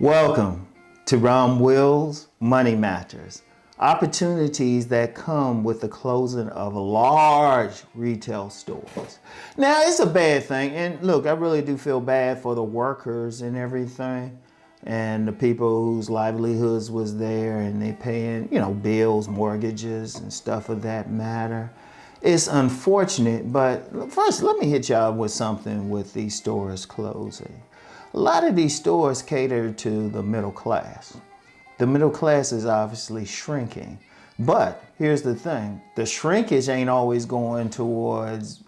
Welcome to Rom Wills Money Matters. Opportunities that come with the closing of large retail stores. Now, it's a bad thing. And look, I really do feel bad for the workers and everything. And the people whose livelihoods was there and they paying, bills, mortgages and stuff of that matter. It's unfortunate, but first let me hit y'all with something with these stores closing. A lot of these stores cater to the middle class. The middle class is obviously shrinking. But here's the thing, the shrinkage ain't always going towards,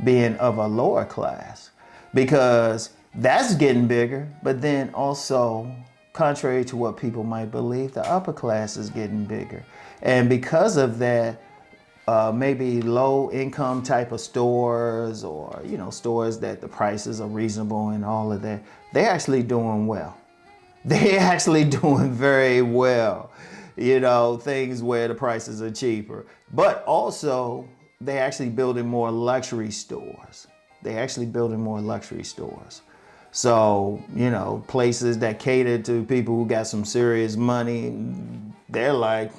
being of a lower class, because that's getting bigger. But then also, contrary to what people might believe, the upper class is getting bigger. And because of that, maybe low income type of stores or, stores that the prices are reasonable and all of that, they're actually doing well. They're actually doing very well. Things where the prices are cheaper. But also, they're actually building more luxury stores. So, places that cater to people who got some serious money, they're like,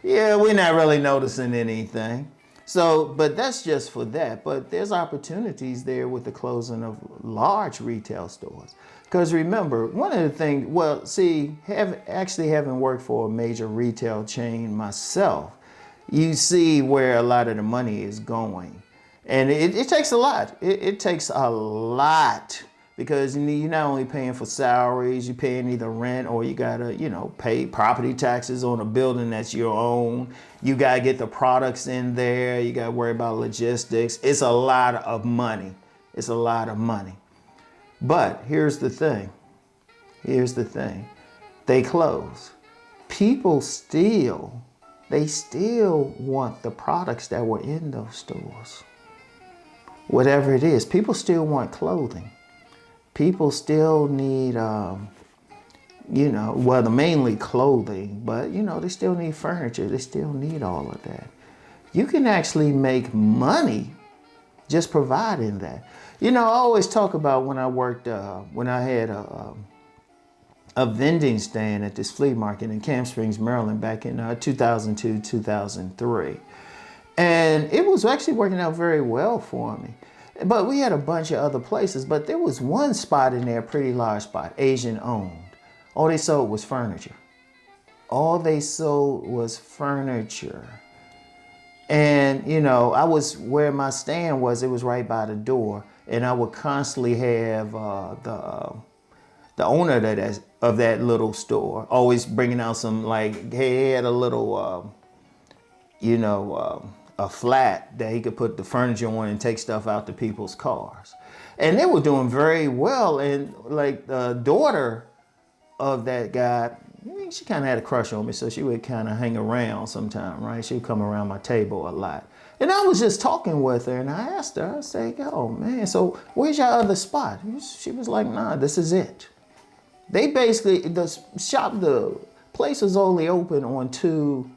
yeah, we're not really noticing anything. So, but that's just for that. But there's opportunities there with the closing of large retail stores. Because remember, one of the things, having worked for a major retail chain myself, you see where a lot of the money is going. And it takes a lot. It takes a lot. Because you're not only paying for salaries, you're paying either rent or you gotta, pay property taxes on a building that's your own. You gotta get the products in there. You gotta worry about logistics. It's a lot of money. But here's the thing. They close. People still want the products that were in those stores. Whatever it is, people still want clothing. People still need, mainly clothing, but, they still need furniture. They still need all of that. You can actually make money just providing that. I always talk about when I had a vending stand at this flea market in Camp Springs, Maryland, back in 2002, 2003. And it was actually working out very well for me. But we had a bunch of other places, but there was one spot in there, a pretty large spot, Asian owned. All they sold was furniture. And, where my stand was, it was right by the door. And I would constantly have the owner of that little store always bringing out some, he had a little, a flat that he could put the furniture on and take stuff out to people's cars. And they were doing very well. And the daughter of that guy, she kind of had a crush on me. So she would kind of hang around sometime, right? She would come around my table a lot. And I was just talking with her and I asked her, I said, oh man, so where's your other spot? She was like, nah, this is it. They basically, the place was only open on two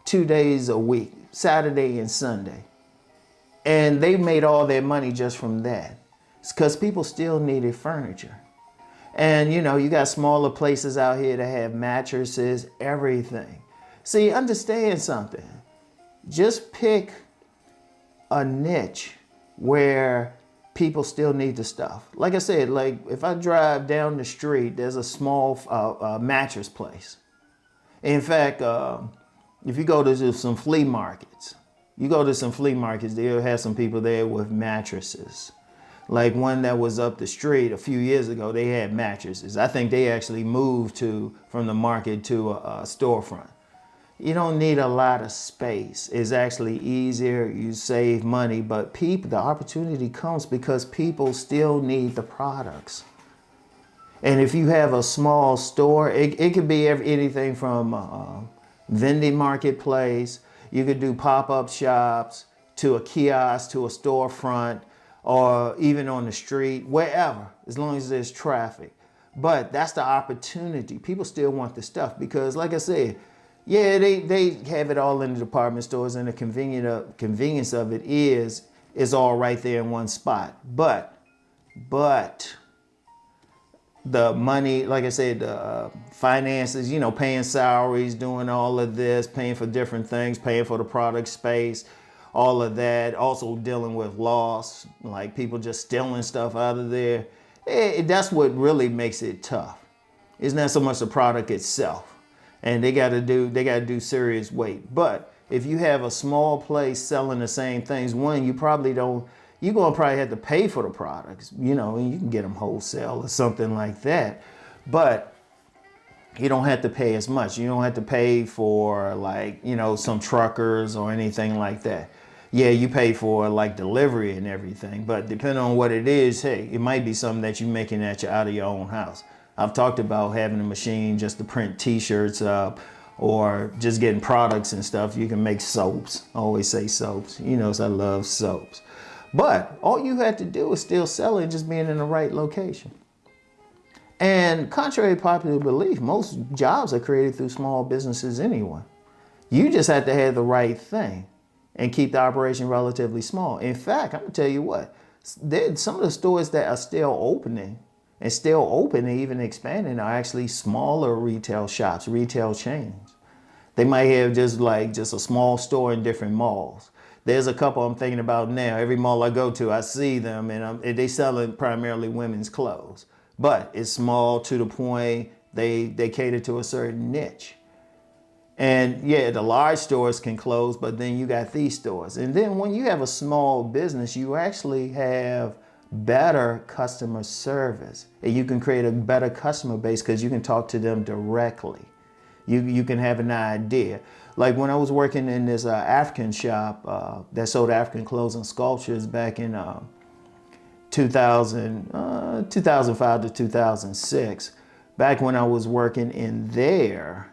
days a week. Saturday and Sunday. And they made all their money just from that. It's because people still needed furniture. And you got smaller places out here that have mattresses, everything. See, understand something. Just pick a niche where people still need the stuff. Like I said, if I drive down the street, there's a small mattress place. In fact, if you go to some flea markets, they'll have some people there with mattresses. Like one that was up the street a few years ago, they had mattresses. I think they actually moved from the market to a storefront. You don't need a lot of space. It's actually easier, you save money, but the opportunity comes because people still need the products. And if you have a small store, it could be anything from vending marketplace, you could do pop-up shops, to a kiosk, to a storefront, or even on the street, wherever, as long as there's traffic. But that's the opportunity. People still want the stuff because, like I said, yeah, they have it all in the department stores, and the convenience of it is all right there in one spot. But the money, like I said, the finances, you know, paying salaries, doing all of this, paying for different things, paying for the product space, all of that. Also dealing with loss, like people just stealing stuff out of there. That's what really makes it tough. It's not so much the product itself. And they gotta do serious weight. But if you have a small place selling the same things, one, you're gonna probably have to pay for the products, you know, and you can get them wholesale or something like that. But you don't have to pay as much. You don't have to pay for, like, you know, some truckers or anything like that. Yeah, you pay for like delivery and everything, but depending on what it is, hey, it might be something that you're making out of your own house. I've talked about having a machine just to print t-shirts up, or just getting products and stuff. You can make soaps. I always say soaps. You know, I love soaps. But all you have to do is still sell it, just being in the right location. And contrary to popular belief, most jobs are created through small businesses anyway. You just have to have the right thing and keep the operation relatively small. In fact, I'm gonna tell you what, some of the stores that are still opening and still open and even expanding are actually smaller retail shops, retail chains. They might have just a small store in different malls. There's a couple I'm thinking about now. Every mall I go to, I see them, and they selling primarily women's clothes. But it's small to the point they cater to a certain niche. And yeah, the large stores can close, but then you got these stores. And then when you have a small business, you actually have better customer service. And you can create a better customer base because you can talk to them directly. You can have an idea. Like when I was working in this African shop that sold African clothes and sculptures back in 2005 to 2006, back when I was working in there,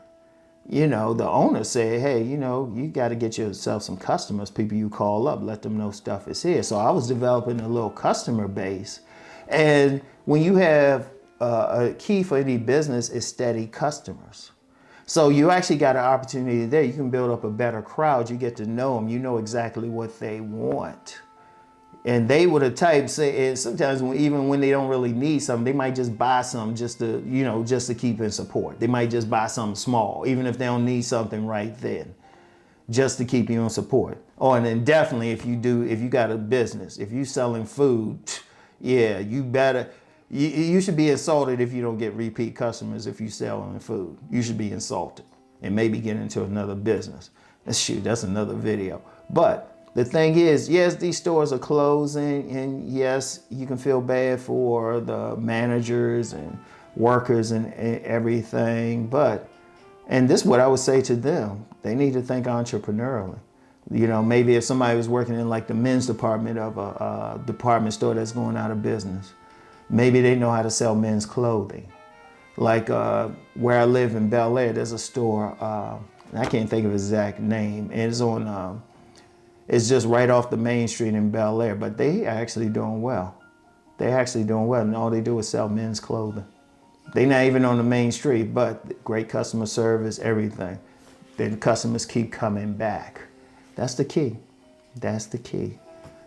you know, the owner said, hey, you know, you got to get yourself some customers, people you call up, let them know stuff is here. So I was developing a little customer base. And when you have a key for any business is steady customers. So you actually got an opportunity there. You can build up a better crowd. You get to know them. You know exactly what they want. And they were the type, say, and sometimes even when they don't really need something, they might just buy something just to, you know, just to keep in support. They might just buy something small, even if they don't need something right then, just to keep you in support. Oh, and then definitely if you got a business, if you selling food, yeah, you should be insulted if you don't get repeat customers if you selling food. You should be insulted and maybe get into another business. Shoot, that's another video. But the thing is, yes, these stores are closing, and yes, you can feel bad for the managers and workers and everything, and this is what I would say to them. They need to think entrepreneurially. You know, maybe if somebody was working in like the men's department of a department store that's going out of business, maybe they know how to sell men's clothing. Like where I live in Bel Air, there's a store, I can't think of the exact name, and it's on, it's just right off the main street in Bel Air, but they are actually doing well. They're actually doing well, and all they do is sell men's clothing. They're not even on the main street, but great customer service, everything. Then customers keep coming back. That's the key. That's the key.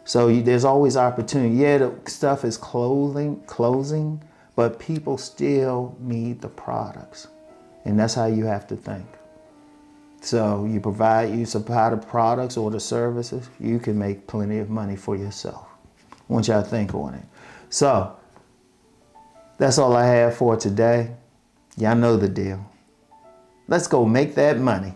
So there's always opportunity. Yeah, the stuff is closing, but people still need the products. And that's how you have to think. So you supply the products or the services, you can make plenty of money for yourself. I want y'all to think on it. So that's all I have for today. Y'all know the deal. Let's go make that money.